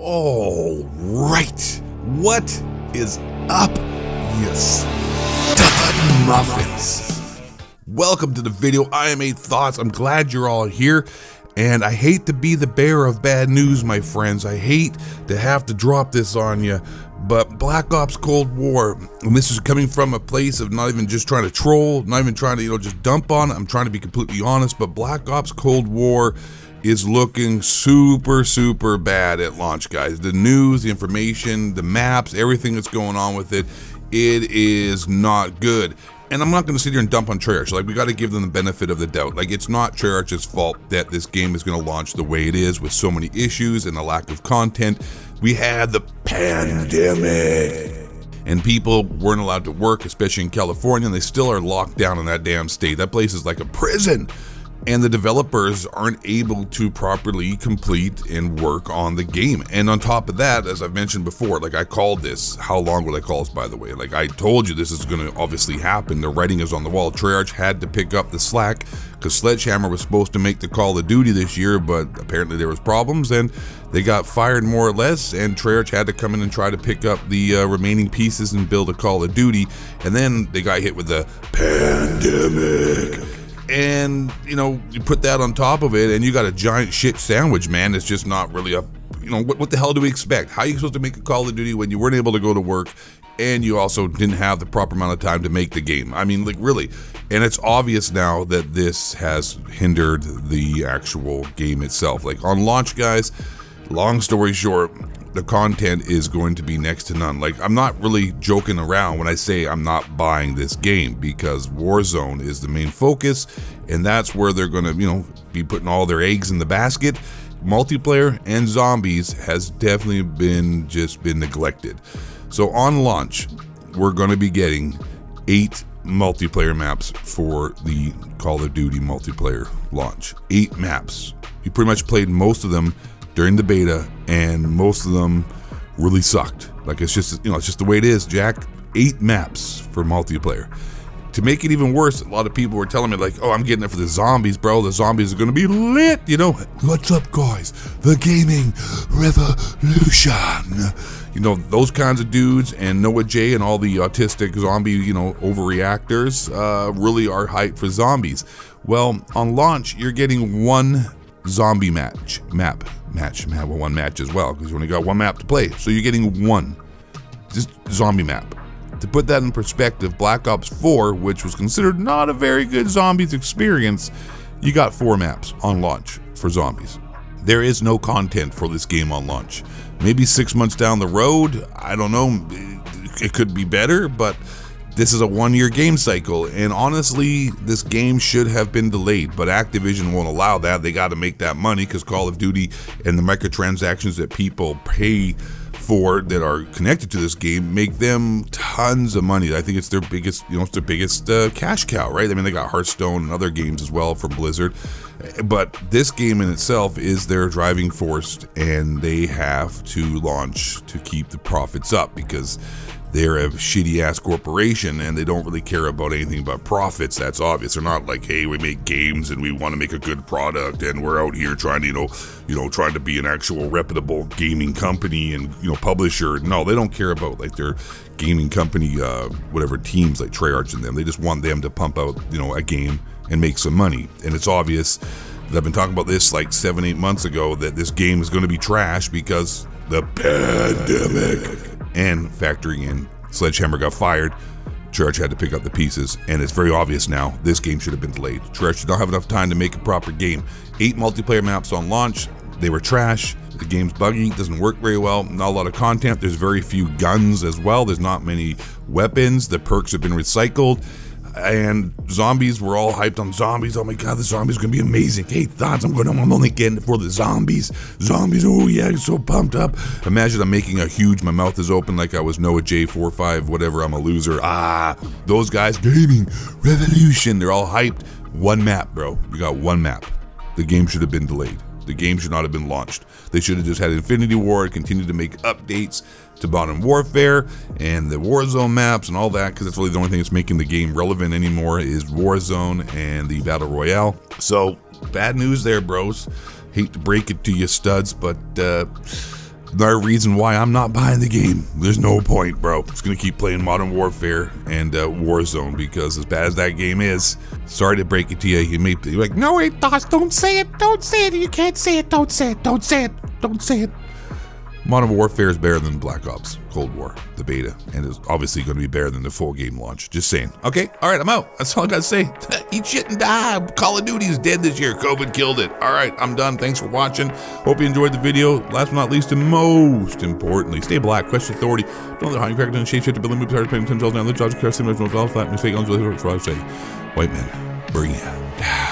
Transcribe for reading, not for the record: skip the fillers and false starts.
All right, what is up, you stud muffins? Welcome to the video. I am Eight Thoughts. I'm glad you're all here, and I hate to be the bearer of bad news, my friends. I hate to have to drop this on you, but Black Ops Cold War, and this is coming from a place of not even just trying to troll, not even trying to, just dump on it. I'm trying to be completely honest, but Black Ops Cold War is looking super bad at launch, guys. The news, the information, the maps, everything that's going on with it, it is not good. And I'm not going to sit here and dump on Treyarch. Like, we got to give them the benefit of the doubt. Like, it's not Treyarch's fault that this game is going to launch the way it is with so many issues and a lack of content. We had the pandemic, and people weren't allowed to work, especially in California, and they still are locked down in that damn state. That place is like a prison. And the developers aren't able to properly complete and work on the game. And on top of that, as I've mentioned before, like, I called this. How long would I call this, by the way? Like, I told you this is going to obviously happen. The writing is on the wall. Treyarch had to pick up the slack because Sledgehammer was supposed to make the Call of Duty this year, but apparently there was problems and they got fired more or less, and Treyarch had to come in and try to pick up the remaining pieces and build a Call of Duty. And then they got hit with the pandemic. And, you put that on top of it, and you got a giant shit sandwich, man. It's just not really a, what the hell do we expect? How are you supposed to make a Call of Duty when you weren't able to go to work, and you also didn't have the proper amount of time to make the game? I mean, like, really. And it's obvious now that this has hindered the actual game itself. Like, on launch, guys, long story short, the content is going to be next to none. Like, I'm not really joking around when I say I'm not buying this game, because Warzone is the main focus, and that's where they're going to, be putting all their eggs in the basket. Multiplayer and zombies has definitely been neglected. So on launch, we're going to be getting 8 multiplayer maps for the Call of Duty multiplayer launch. 8 maps. You pretty much played most of them during the beta, and most of them really sucked. Like, it's just, it's just the way it is, Jack. 8 maps for multiplayer. To make it even worse, a lot of people were telling me, like, oh, I'm getting it for the zombies, bro. The zombies are going to be lit, What's up, guys? The gaming revolution. Those kinds of dudes, and Noah J and all the autistic zombie, overreactors really are hyped for zombies. Well, on launch, you're getting one zombie map, one match as well, because you only got one map to play. So you're getting one just zombie map. To put that in perspective, Black Ops 4, which was considered not a very good zombies experience, you got 4 maps on launch for zombies. There is no content for this game on launch. Maybe 6 months down the road, I don't know, it could be better, but this is a 1-year game cycle, and honestly, this game should have been delayed, but Activision won't allow that. They got to make that money, because Call of Duty and the microtransactions that people pay for that are connected to this game make them tons of money. I think it's their biggest, cash cow, right? I mean, they got Hearthstone and other games as well from Blizzard, but this game in itself is their driving force, and they have to launch to keep the profits up, because they're a shitty-ass corporation, and they don't really care about anything but profits. That's obvious. They're not like, hey, we make games and we want to make a good product, and we're out here trying to, trying to be an actual reputable gaming company and, publisher. No, they don't care about, like, their gaming company, whatever teams like Treyarch and them. They just want them to pump out, a game and make some money. And it's obvious that I've been talking about this like 7-8 months ago, that this game is going to be trash because the pandemic. And factoring in Sledgehammer got fired, Treyarch had to pick up the pieces, and it's very obvious now this game should have been delayed. Treyarch did not have enough time to make a proper game. 8 multiplayer maps on launch, they were trash. The game's buggy, doesn't work very well, not a lot of content. There's very few guns as well. There's not many weapons. The perks have been recycled. And zombies, we're all hyped on zombies. Oh my god, the zombies are gonna be amazing. Hey, Thoughts, I'm only getting it for the zombies. Zombies, oh yeah, I'm so pumped up. Imagine I'm making a huge, my mouth is open like I was Noah J45, whatever, I'm a loser. Those guys, gaming revolution, they're all hyped. One map, bro. You got one map. The game should have been delayed. The game should not have been launched. They should have just had Infinity Ward, continue to make updates to Modern Warfare and the Warzone maps and all that, because that's really the only thing that's making the game relevant anymore is Warzone and the Battle Royale. So, bad news there, bros. Hate to break it to you studs, but another reason why I'm not buying the game. There's no point, bro. Just gonna keep playing Modern Warfare and Warzone, because as bad as that game is, sorry to break it to you, you may be like, no, wait, Thoughts, don't say it, you can't say it, don't say it, don't say it. Modern Warfare is better than Black Ops Cold War, the beta, and is obviously going to be better than the full game launch. Just saying. Okay, all right, I'm out. That's all I got to say. Eat shit and die. Call of Duty is dead this year. COVID killed it. All right, I'm done. Thanks for watching. Hope you enjoyed the video. Last but not least, and most importantly, stay black, question authority. Don't let how you crack down, shape, building moves, hard paying $10 down, the judge, curse, similar, flat, mistake, on the say, white men, bring you down.